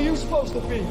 you supposed to be?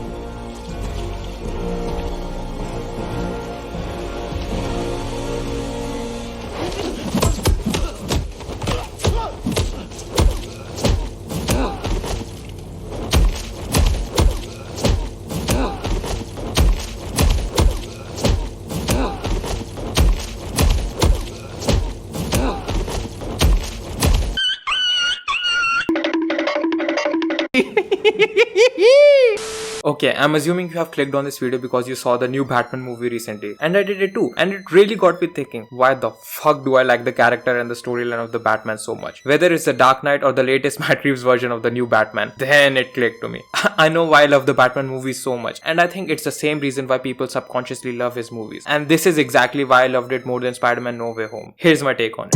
Okay, I'm assuming you have clicked on this video because you saw the new Batman movie recently. And I did it too. And it really got me thinking, why the fuck do I like the character and the storyline of the Batman so much? Whether it's the Dark Knight or the latest Matt Reeves version of the new Batman, then it clicked to me. I know why I love the Batman movies so much. And I think it's the same reason why people subconsciously love his movies. And this is exactly why I loved it more than Spider-Man No Way Home. Here's my take on it.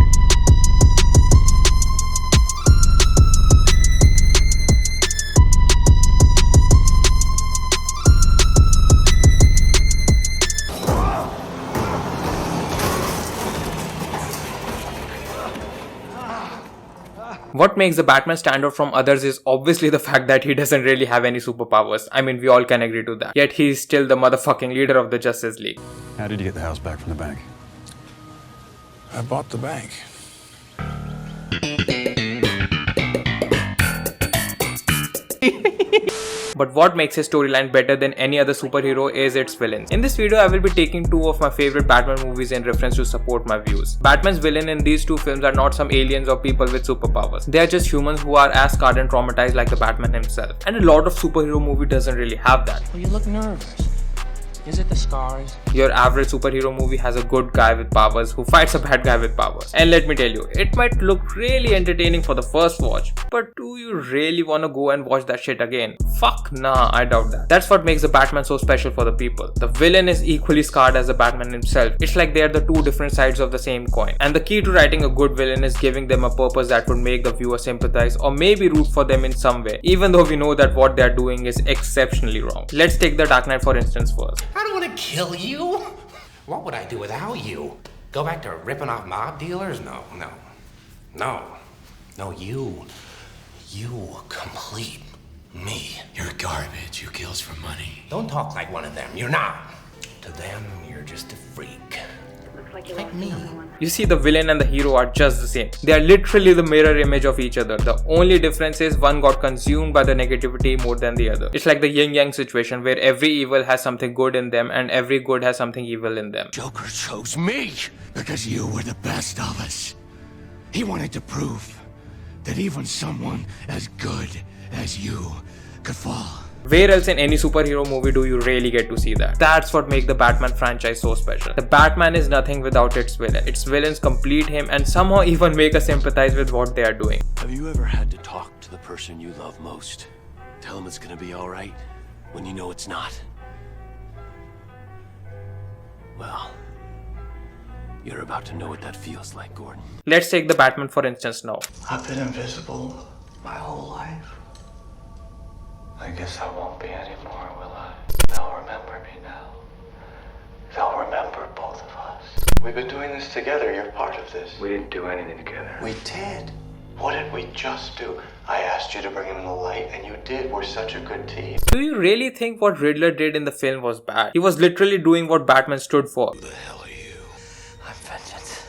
What makes the Batman stand out from others is obviously the fact that he doesn't really have any superpowers. I mean, we all can agree to that. Yet he's still the motherfucking leader of the Justice League. How did you get the house back from the bank? I bought the bank. But what makes his storyline better than any other superhero is its villains. In this video, I will be taking two of my favorite Batman movies in reference to support my views. Batman's villain in these two films are not some aliens or people with superpowers. They are just humans who are as scarred and traumatized like the Batman himself. And a lot of superhero movie doesn't really have that. Well, you look nervous. Is it the scars? Your average superhero movie has a good guy with powers who fights a bad guy with powers. And let me tell you, it might look really entertaining for the first watch, but do you really wanna go and watch that shit again? Fuck nah, I doubt that. That's what makes the Batman so special for the people. The villain is equally scarred as the Batman himself. It's like they are the two different sides of the same coin. And the key to writing a good villain is giving them a purpose that would make the viewer sympathize or maybe root for them in some way, even though we know that what they are doing is exceptionally wrong. Let's take the Dark Knight for instance first. I don't want to kill you. What would I do without you? Go back to ripping off mob dealers? No. You complete me. You're garbage. You kills for money. Don't talk like one of them. You're not. To them, you're just a freak. Like me. You see, the villain and the hero are just the same. They are literally the mirror image of each other. The only difference is one got consumed by the negativity more than the other. It's like the yin-yang situation where every evil has something good in them and every good has something evil in them. Joker chose me because you were the best of us. He wanted to prove that even someone as good as you could fall. Where else in any superhero movie do you really get to see that? That's what makes the Batman franchise so special. The Batman is nothing without its villain. Its villains complete him and somehow even make us sympathize with what they are doing. Have you ever had to talk to the person you love most? Tell them it's gonna be alright when you know it's not? Well, you're about to know what that feels like, Gordon. Let's take the Batman for instance now. I've been invisible my whole life. I guess I won't be anymore, will I? They'll remember me now. They'll remember both of us. We've been doing this together. You're part of this. We didn't do anything together. We did. What did we just do? I asked you to bring him in the light, and you did. We're such a good team. Do you really think what Riddler did in the film was bad? He was literally doing what Batman stood for. Who the hell are you? I'm vengeance.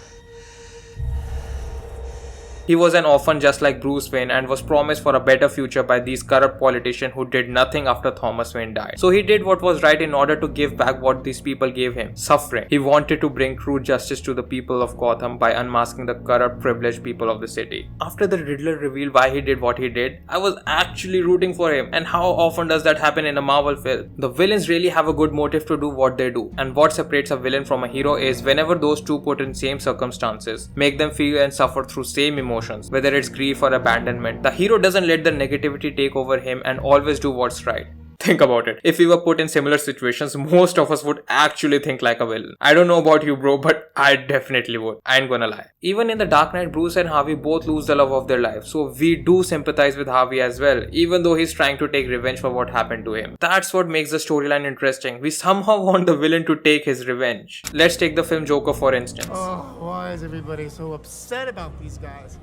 He was an orphan just like Bruce Wayne and was promised for a better future by these corrupt politicians who did nothing after Thomas Wayne died. So he did what was right in order to give back what these people gave him, suffering. He wanted to bring true justice to the people of Gotham by unmasking the corrupt, privileged people of the city. After the Riddler revealed why he did what he did, I was actually rooting for him. And how often does that happen in a Marvel film? The villains really have a good motive to do what they do. And what separates a villain from a hero is whenever those two put in same circumstances, make them feel and suffer through same emotions. Whether it's grief or abandonment, the hero doesn't let the negativity take over him and always do what's right. Think about it. If we were put in similar situations, most of us would actually think like a villain. I don't know about you, bro, but I definitely would. I ain't gonna lie. Even in The Dark Knight, Bruce and Harvey both lose the love of their life. So we do sympathize with Harvey as well, even though he's trying to take revenge for what happened to him. That's what makes the storyline interesting. We somehow want the villain to take his revenge. Let's take the film Joker for instance. Oh, why is everybody so upset about these guys?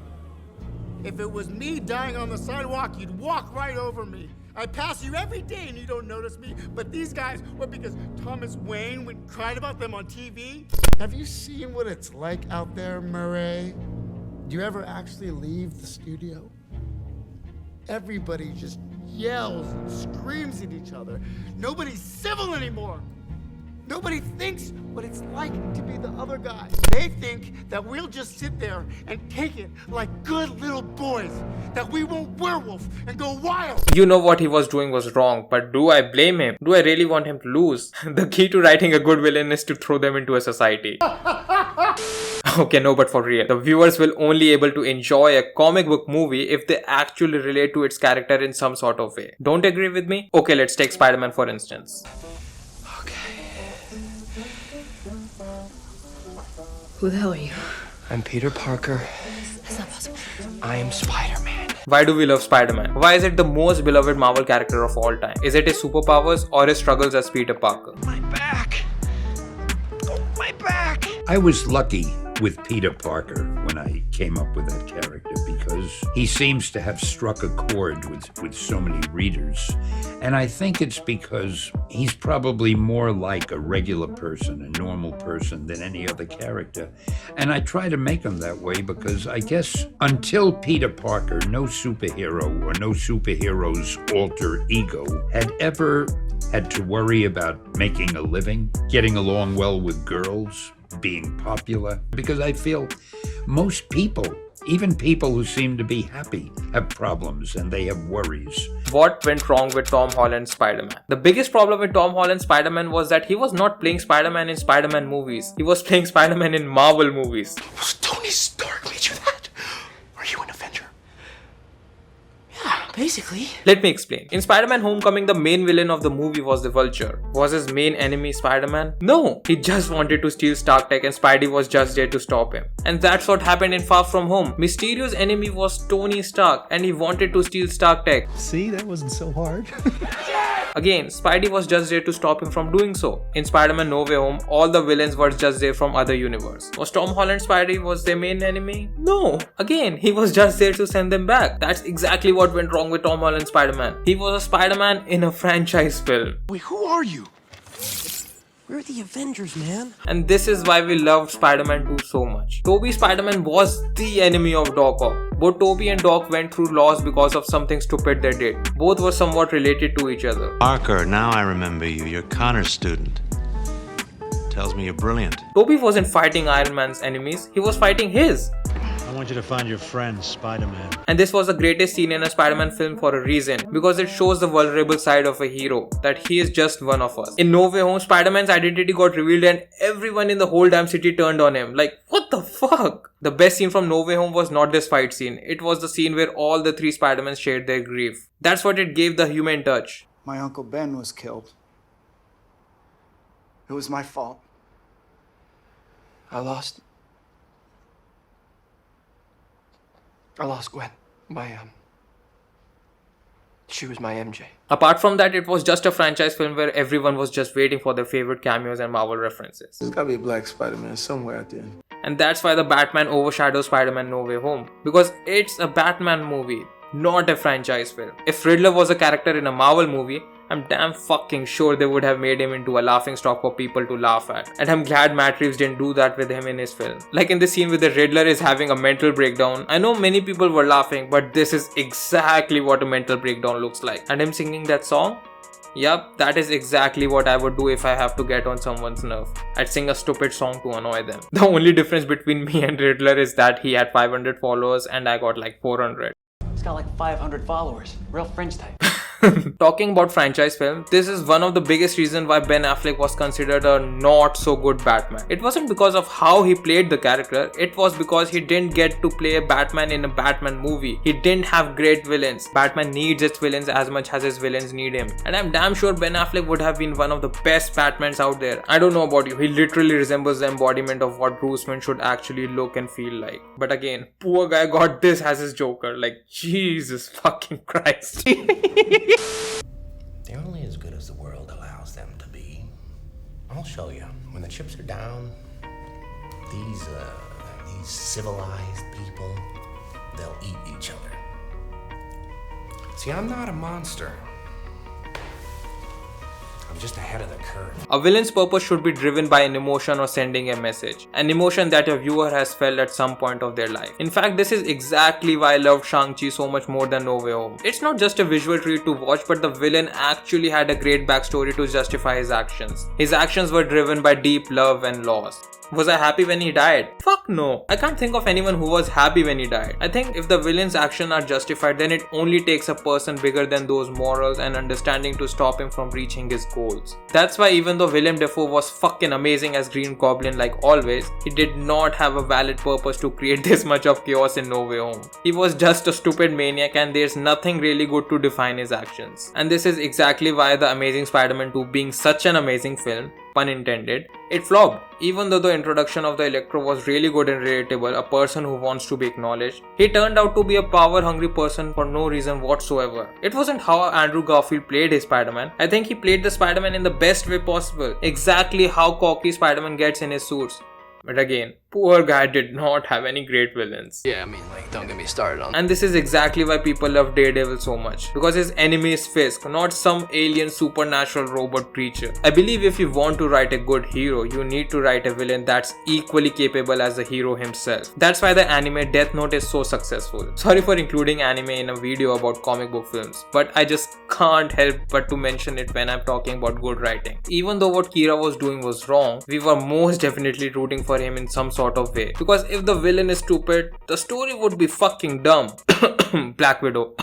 If it was me dying on the sidewalk, you'd walk right over me. I pass you every day and you don't notice me. But these guys, what, because Thomas Wayne went and cried about them on TV? Have you seen what it's like out there, Murray? Do you ever actually leave the studio? Everybody just yells and screams at each other. Nobody's civil anymore. Nobody thinks what it's like to be the other guy. They think that we'll just sit there and take it like good little boys, that we won't werewolf and go wild. You know what he was doing was wrong, but do I blame him? Do I really want him to lose? The key to writing a good villain is to throw them into a society. Okay, no, but for real. The viewers will only able to enjoy a comic book movie if they actually relate to its character in some sort of way. Don't agree with me? Okay, let's take Spider-Man for instance. Who the hell are you? I'm Peter Parker. That's not possible. I am Spider-Man. Why do we love Spider-Man? Why is it the most beloved Marvel character of all time? Is it his superpowers or his struggles as Peter Parker? My back. My back. I was lucky with Peter Parker when I came up with that character because he seems to have struck a chord with so many readers. And I think it's because he's probably more like a regular person, a normal person than any other character. And I try to make him that way because I guess until Peter Parker, no superhero or no superhero's alter ego had ever had to worry about making a living, getting along well with girls, being popular, because I feel most people, even people who seem to be happy, have problems and they have worries. What went wrong with Tom Holland's Spider-Man? The biggest problem with Tom Holland's Spider-Man was that he was not playing Spider-Man in Spider-Man movies. He was playing Spider-Man in Marvel movies. Was Tony Stark made you that? Are you an Avenger? Yeah, basically. Let me explain. In Spider-Man Homecoming, the main villain of the movie was the Vulture. Was his main enemy Spider-Man? No! He just wanted to steal Stark Tech and Spidey was just there to stop him. And that's what happened in Far From Home. Mysterio's enemy was Tony Stark and he wanted to steal Stark Tech. See, that wasn't so hard. Again, Spidey was just there to stop him from doing so. In Spider-Man No Way Home, all the villains were just there from other universe. Was Tom Holland Spidey was their main enemy? No! Again, he was just there to send them back. That's exactly what went wrong with Tom Holland Spider-Man. He was a Spider-Man in a franchise film. Wait, who are you? We're the Avengers, man. And this is why we loved Spider-Man 2 so much. Tobey's Spider-Man was the enemy of Doc Ock. Both Tobey and Doc went through loss because of something stupid they did. Both were somewhat related to each other. Parker, now I remember you. You're Connor's student. Tells me you're brilliant. Tobey wasn't fighting Iron Man's enemies, he was fighting his. I want you to find your friend, Spider-Man. And this was the greatest scene in a Spider-Man film for a reason, because it shows the vulnerable side of a hero, that he is just one of us. In No Way Home, Spider-Man's identity got revealed and everyone in the whole damn city turned on him. Like, what the fuck? The best scene from No Way Home was not this fight scene, it was the scene where all the three Spider-Mans shared their grief. That's what it gave the human touch. My Uncle Ben was killed. It was my fault. I lost Gwen. She was my MJ. Apart from that, it was just a franchise film where everyone was just waiting for their favorite cameos and Marvel references. There's gotta be a black Spider-Man somewhere out there. And that's why the Batman overshadows Spider-Man No Way Home. Because it's a Batman movie, not a franchise film. If Riddler was a character in a Marvel movie, I'm damn fucking sure they would have made him into a laughingstock for people to laugh at. And I'm glad Matt Reeves didn't do that with him in his film. Like in the scene where the Riddler is having a mental breakdown. I know many people were laughing, but this is exactly what a mental breakdown looks like. And him singing that song? Yup, that is exactly what I would do if I have to get on someone's nerve. I'd sing a stupid song to annoy them. The only difference between me and Riddler is that he had 500 followers and I got like 400. He's got like 500 followers. Real fringe type. Talking about franchise film, this is one of the biggest reasons why Ben Affleck was considered a not so good Batman. It wasn't because of how he played the character, it was because he didn't get to play a Batman in a Batman movie. He didn't have great villains. Batman needs its villains as much as his villains need him. And I'm damn sure Ben Affleck would have been one of the best Batmans out there. I don't know about you, he literally resembles the embodiment of what Bruce Wayne should actually look and feel like. But again, poor guy got this as his Joker. Like, Jesus fucking Christ. They're only as good as the world allows them to be. I'll show you. When the chips are down, these civilized people, they'll eat each other. See, I'm not a monster. just ahead of the curve. A villain's purpose should be driven by an emotion or sending a message. An emotion that a viewer has felt at some point of their life. In fact, this is exactly why I loved Shang-Chi so much more than No Way Home. It's not just a visual treat to watch, but the villain actually had a great backstory to justify his actions. His actions were driven by deep love and loss. Was I happy when he died? Fuck no. I can't think of anyone who was happy when he died. I think if the villain's actions are justified, then it only takes a person bigger than those morals and understanding to stop him from reaching his goals. That's why even though Willem Dafoe was fucking amazing as Green Goblin like always, he did not have a valid purpose to create this much of chaos in No Way Home. He was just a stupid maniac and there's nothing really good to define his actions. And this is exactly why The Amazing Spider-Man 2 being such an amazing film, pun intended, it flopped. Even though the introduction of the Electro was really good and relatable, a person who wants to be acknowledged, he turned out to be a power-hungry person for no reason whatsoever. It wasn't how Andrew Garfield played his Spider-Man. I think he played the Spider-Man in the best way possible, exactly how cocky Spider-Man gets in his suits. But again, poor guy did not have any great villains. Yeah, I mean, like, don't get me started on. And this is exactly why people love Daredevil so much. Because his enemy is Fisk, not some alien supernatural robot creature. I believe if you want to write a good hero, you need to write a villain that's equally capable as the hero himself. That's why the anime Death Note is so successful. Sorry for including anime in a video about comic book films, but I just can't help but to mention it when I'm talking about good writing. Even though what Kira was doing was wrong, we were most definitely rooting for him in some sort of way. Because if the villain is stupid, the story would be fucking dumb. Black Widow.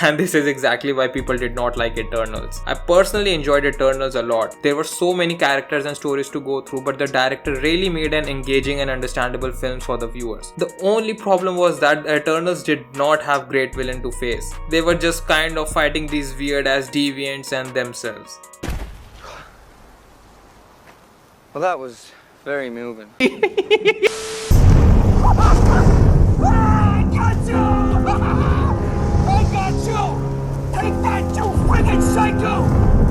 And this is exactly why people did not like Eternals. I personally enjoyed Eternals a lot. There were so many characters and stories to go through, but the director really made an engaging and understandable film for the viewers. The only problem was that Eternals did not have great villain to face. They were just kind of fighting these weird ass deviants and themselves. Well, that was very moving. I got you! I got you! Take that, you friggin' psycho!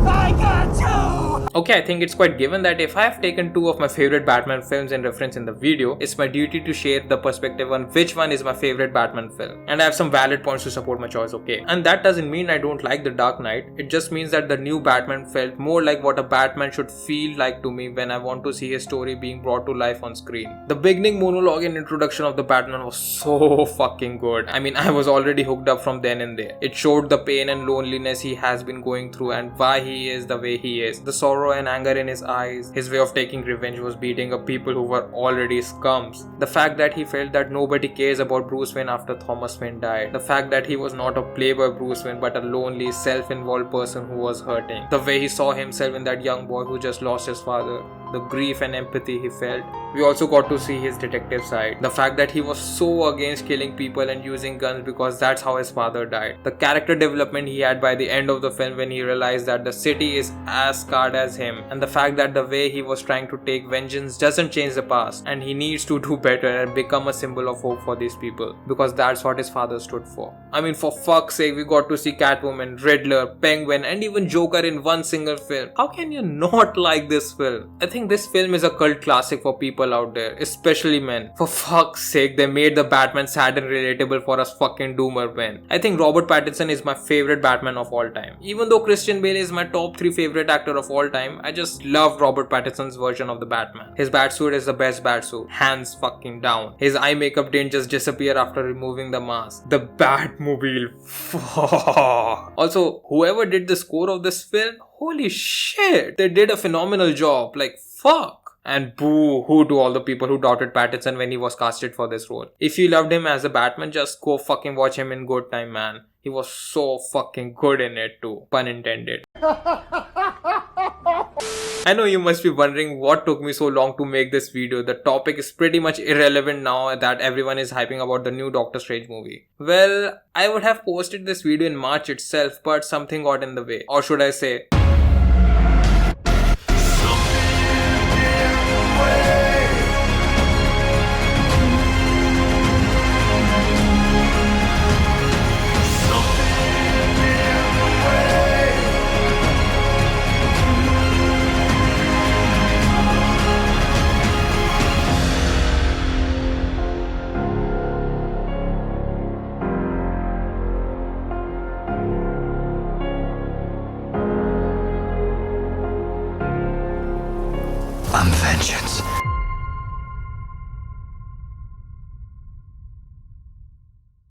I got you! Okay, I think it's quite given that if I have taken two of my favorite Batman films in reference in the video, it's my duty to share the perspective on which one is my favorite Batman film. And I have some valid points to support my choice, okay? And that doesn't mean I don't like The Dark Knight, it just means that the new Batman felt more like what a Batman should feel like to me when I want to see his story being brought to life on screen. The beginning monologue and introduction of the Batman was so fucking good. I mean, I was already hooked up from then and there. It showed the pain and loneliness he has been going through and why he is the way he is. The sorrow and anger in his eyes. His way of taking revenge was beating up people who were already scums. The fact that he felt that nobody cares about Bruce Wayne after Thomas Wayne died. The fact that he was not a playboy Bruce Wayne but a lonely, self-involved person who was hurting. The way he saw himself in that young boy who just lost his father. The grief and empathy he felt. We also got to see his detective side. The fact that he was so against killing people and using guns because that's how his father died. The character development he had by the end of the film when he realized that the city is as scarred as him. And the fact that the way he was trying to take vengeance doesn't change the past. And he needs to do better and become a symbol of hope for these people. Because that's what his father stood for. I mean, for fuck's sake, we got to see Catwoman, Riddler, Penguin and even Joker in one single film. How can you not like this film? I think this film is a cult classic for people out there, especially men. For fuck's sake, they made the Batman sad and relatable for us fucking doomer men. I think Robert Pattinson is my favorite Batman of all time. Even though Christian Bale is my top 3 favorite actor of all time, I just love Robert Pattinson's version of the Batman. His Batsuit is the best Batsuit, hands fucking down. His eye makeup didn't just disappear after removing the mask. The Batmobile, Also, whoever did the score of this film, holy shit, they did a phenomenal job. Like, fuck. And boo-hoo to all the people who doubted Pattinson when he was casted for this role. If you loved him as a Batman, just go fucking watch him in Good Time, man. He was so fucking good in it too. Pun intended. I know you must be wondering what took me so long to make this video. The topic is pretty much irrelevant now that everyone is hyping about the new Doctor Strange movie. Well, I would have posted this video in March itself, but something got in the way. Or should I say... I'm vengeance.